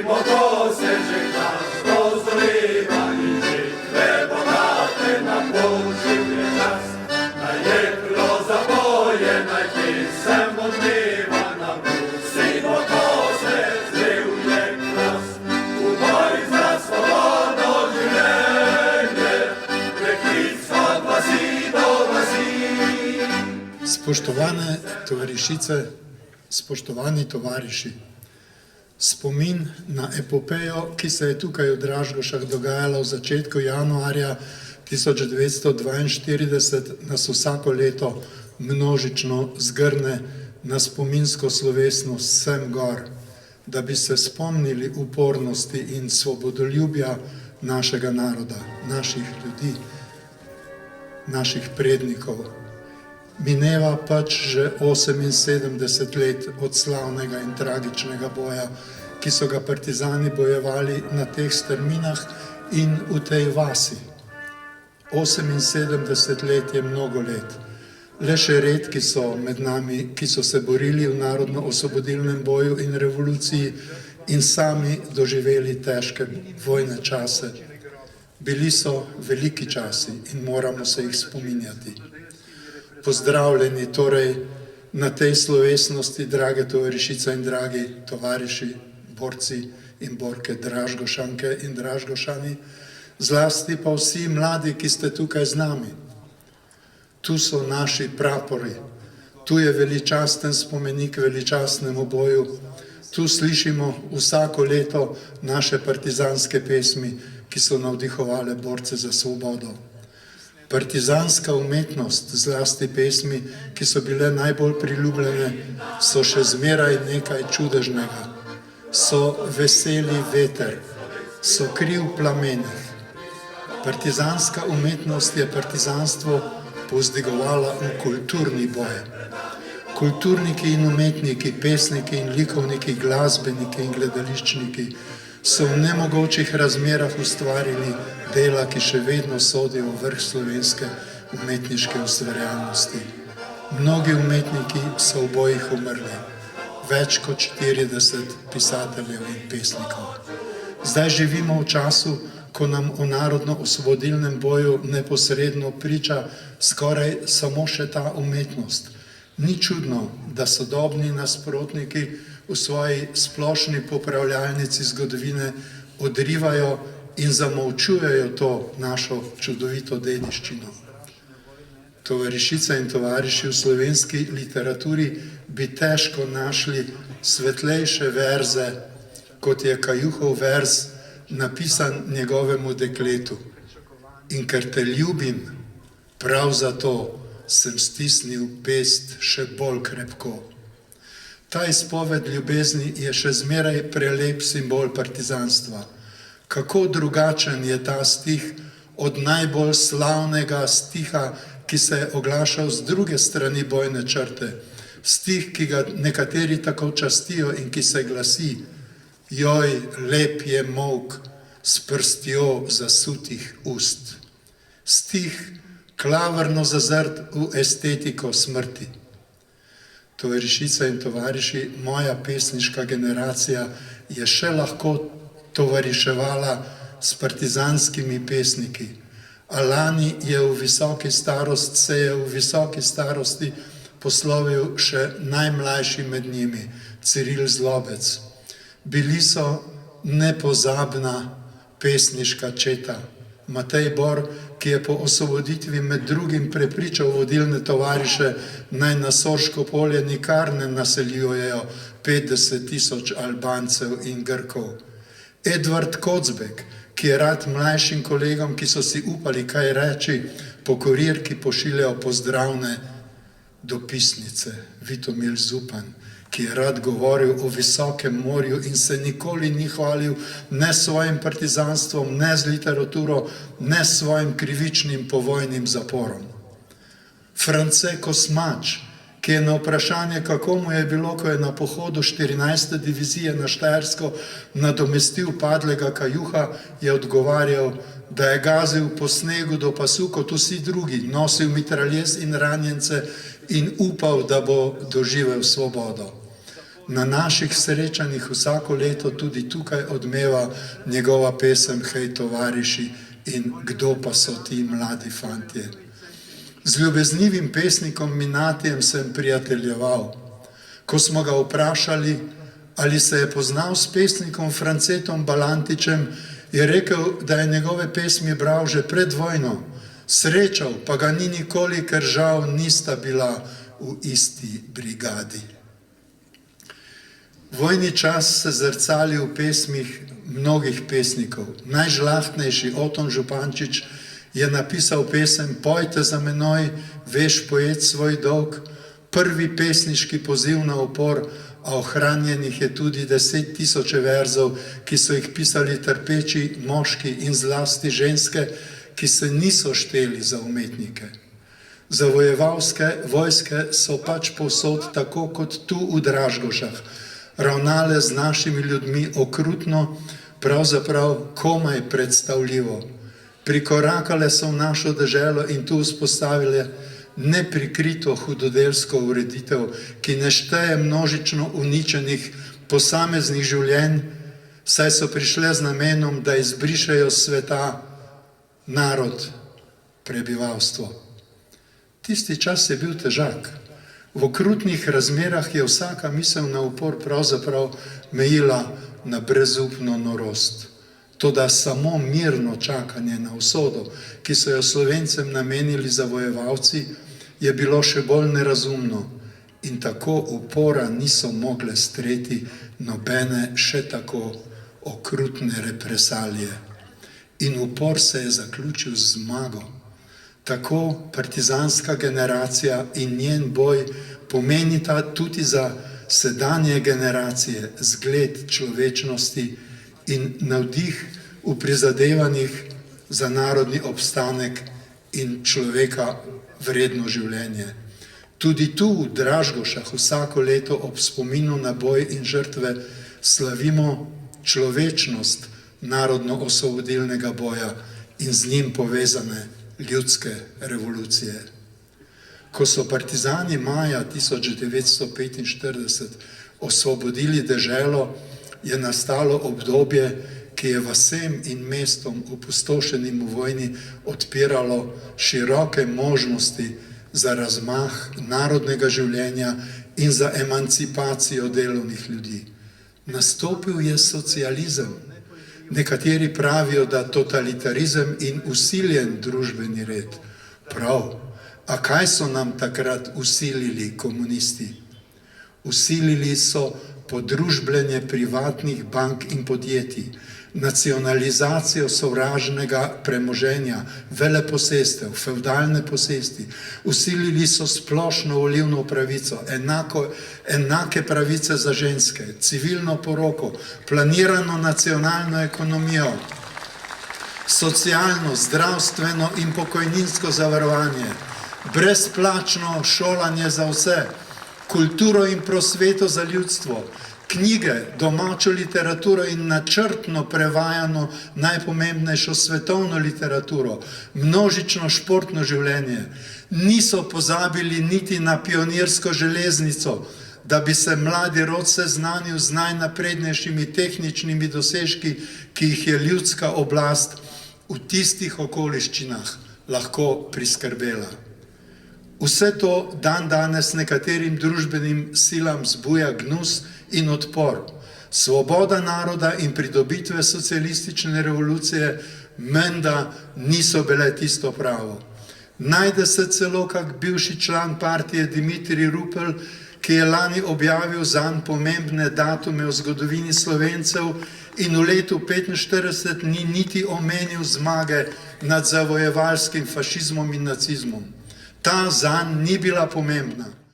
bo to se žegna, dozoreva in žetve bogate na počivlje čas. Naj jeklo zapoje, naj pesem odmeva na brusi, bo to se zrev je glas. V boj za svobodo življenje, preklic od vasi do vasi. Spoštovane tovarišice, spoštovani tovariši, spomin na epopejo, ki se je tukaj v Dražgošah dogajala v začetku januarja 1942, nas vsako leto množično zgrne na spominsko slovesnost sem gor, da bi se spomnili upornosti in svobodoljubja našega naroda, naših ljudi, naših prednikov. Mineva pač že 78 let od slavnega in tragičnega boja, ki so ga partizani bojevali na teh strminah in v tej vasi. 78 let je mnogo let. Le še redki so med nami, ki so se borili v narodno-osvobodilnem boju in revoluciji in sami doživeli težke vojne čase. Bili so veliki časi in moramo se jih spominjati. Pozdravljeni torej na tej slovesnosti, drage tovarišice in dragi tovariši, borci in borke, Dražgošanke in Dražgošani, zlasti pa vsi mladi, ki ste tukaj z nami. Tu so naši prapori, tu je veličasten spomenik veličastnemu boju, tu slišimo vsako leto naše partizanske pesmi, ki so navdihovale borce za svobodo. Partizanska umetnost, zlasti pesmi, ki so bile najbolj priljubljene, so še zmeraj nekaj čudežnega. So veseli veter, so kriv plamenih. Partizanska umetnost je partizanstvo povzdigovala v kulturni boj. Kulturniki in umetniki, pesniki in likovniki, glasbeniki in gledališčniki so v nemogočih razmerah ustvarili dela, ki še vedno sodijo v vrh slovenske umetniške ustvarjalnosti. Mnogi umetniki so v bojih umrli, več kot 40 pisateljev in pesnikov. Zdaj živimo v času, ko nam o narodno-osvobodilnem boju neposredno priča skoraj samo še ta umetnost. Ni čudno, da sodobni nasprotniki v svoji splošni popravljalnici zgodovine odrivajo in zamolčujejo to našo čudovito dediščino. Tovarišice in tovariši, v slovenski literaturi bi težko našli svetlejše verze, kot je Kajuhov verz, napisan njegovemu dekletu. In ker te ljubim, prav zato sem stisnil pest še bolj krepko. Ta izpoved ljubezni je še zmeraj prelep simbol partizanstva. Kako drugačen je ta stih od najbolj slavnega stiha, ki se je oglašal z druge strani bojne črte. Stih, ki ga nekateri tako častijo in ki se glasi: joj, lep je molk s prstjo zasutih ust. Stih, klavrno zazrt v estetiko smrti. Tovarišice in tovariši, moja pesniška generacija je še lahko tovariševala s partizanskimi pesniki, a lani je v visoki starosti poslovil še najmlajši med njimi, Ciril Zlobec. Bili so nepozabna pesniška četa. Matej Bor, ki je po osvoboditvi med drugim prepričal vodilne tovariše, naj na Sorško polje nikar ne naseljujejo 50 000 Albancev in Grkov. Edvard Kocbek, ki je rad mlajšim kolegom, ki so si upali kaj reči, po kurirki pošiljajo pozdravne dopisnice. Vitomil Zupan, ki je rad govoril o visokem morju in se nikoli ni hvalil ne s svojim partizanstvom, ne z literaturo, ne s svojim krivičnim povojnim zaporom. France Kosmač, ki je na vprašanje, kako mu je bilo, ko je na pohodu 14. divizije na Štajersko nadomestil padlega Kajuha, je odgovarjal, da je gazil po snegu do pasu kot vsi drugi, nosil mitraljez in ranjence in upal, da bo doživel svobodo. Na naših srečanjih vsako leto tudi tukaj odmeva njegova pesem Hej tovariši in Kdo pa so ti mladi fantje. Z ljubeznivim pesnikom Minatijem sem prijateljeval. Ko smo ga vprašali, ali se je poznal s pesnikom Francetom Balantičem, je rekel, da je njegove pesmi bral že pred vojno, srečal pa ga ni nikoli, ker žal nista bila v isti brigadi. Vojni čas se zrcali v pesmih mnogih pesnikov. Najžlahtnejši Oton Župančič je napisal pesem Pojte za menoj, veš pojet svoj dolg, prvi pesniški poziv na upor, a ohranjenih je tudi 10 000 verzov, ki so jih pisali trpeči moški in zlasti ženske, ki se niso šteli za umetnike. Zavojevalske vojske so pač povsod, tako kot tu v Dražgošah, ravnale z našimi ljudmi okrutno, pravzaprav komaj predstavljivo. Prikorakale so v našo deželo in tu vzpostavile neprikrito hudodelsko ureditev, ki ne šteje množično uničenih posameznih življenj, saj so prišle z namenom, da izbrišejo s sveta narod, prebivalstvo. Tisti čas je bil težak. V okrutnih razmerah je vsaka misel na upor pravzaprav mejila na brezupno norost. Toda samo mirno čakanje na usodo, ki so jo Slovencem namenili zavojevalci, je bilo še bolj nerazumno in tako upora niso mogle streti nobene še tako okrutne represalije. In upor se je zaključil z zmago. Tako partizanska generacija in njen boj pomenita tudi za sedanje generacije zgled človečnosti in navdih v prizadevanjih za narodni obstanek in človeka vredno življenje. Tudi tu v Dražgošah vsako leto ob spominu na boj in žrtve slavimo človečnost narodno-osvobodilnega boja in z njim povezane ljudske revolucije. Ko so partizani maja 1945 osvobodili deželo, je nastalo obdobje, ki je vasem in mestom opustošenim v vojni odpiralo široke možnosti za razmah narodnega življenja in za emancipacijo delovnih ljudi. Nastopil je socializem. Nekateri pravijo, da totalitarizem in vsiljen družbeni red. Prav, a kaj so nam takrat vsilili komunisti? Vsilili so podružbljenje privatnih bank in podjetij, nacionalizacijo sovražnega premoženja, veleposestev, fevdalne posesti. Vsilili so splošno volilno pravico, enake pravice za ženske, civilno poroko, planirano nacionalno ekonomijo, socialno, zdravstveno in pokojninsko zavarovanje, brezplačno šolanje za vse, kulturo in prosveto za ljudstvo, knjige, domačo literaturo in načrtno prevajano najpomembnejšo svetovno literaturo, množično športno življenje. Niso pozabili niti na pionirsko železnico, da bi se mladi rod seznanil z najnaprednejšimi tehničnimi dosežki, ki jih je ljudska oblast v tistih okoliščinah lahko priskrbela. Vse to dan danes nekaterim družbenim silam zbuja gnus in odpor. Svoboda naroda in pridobitve socialistične revolucije menda niso bile tisto pravo. Najde se celo kak bivši član partije Dimitrij Rupel, ki je lani objavil zanj pomembne datume v zgodovini Slovencev in v letu 1945 ni niti omenil zmage nad zavojevalskim fašizmom in nacizmom. Ta zanj ni bila pomembna.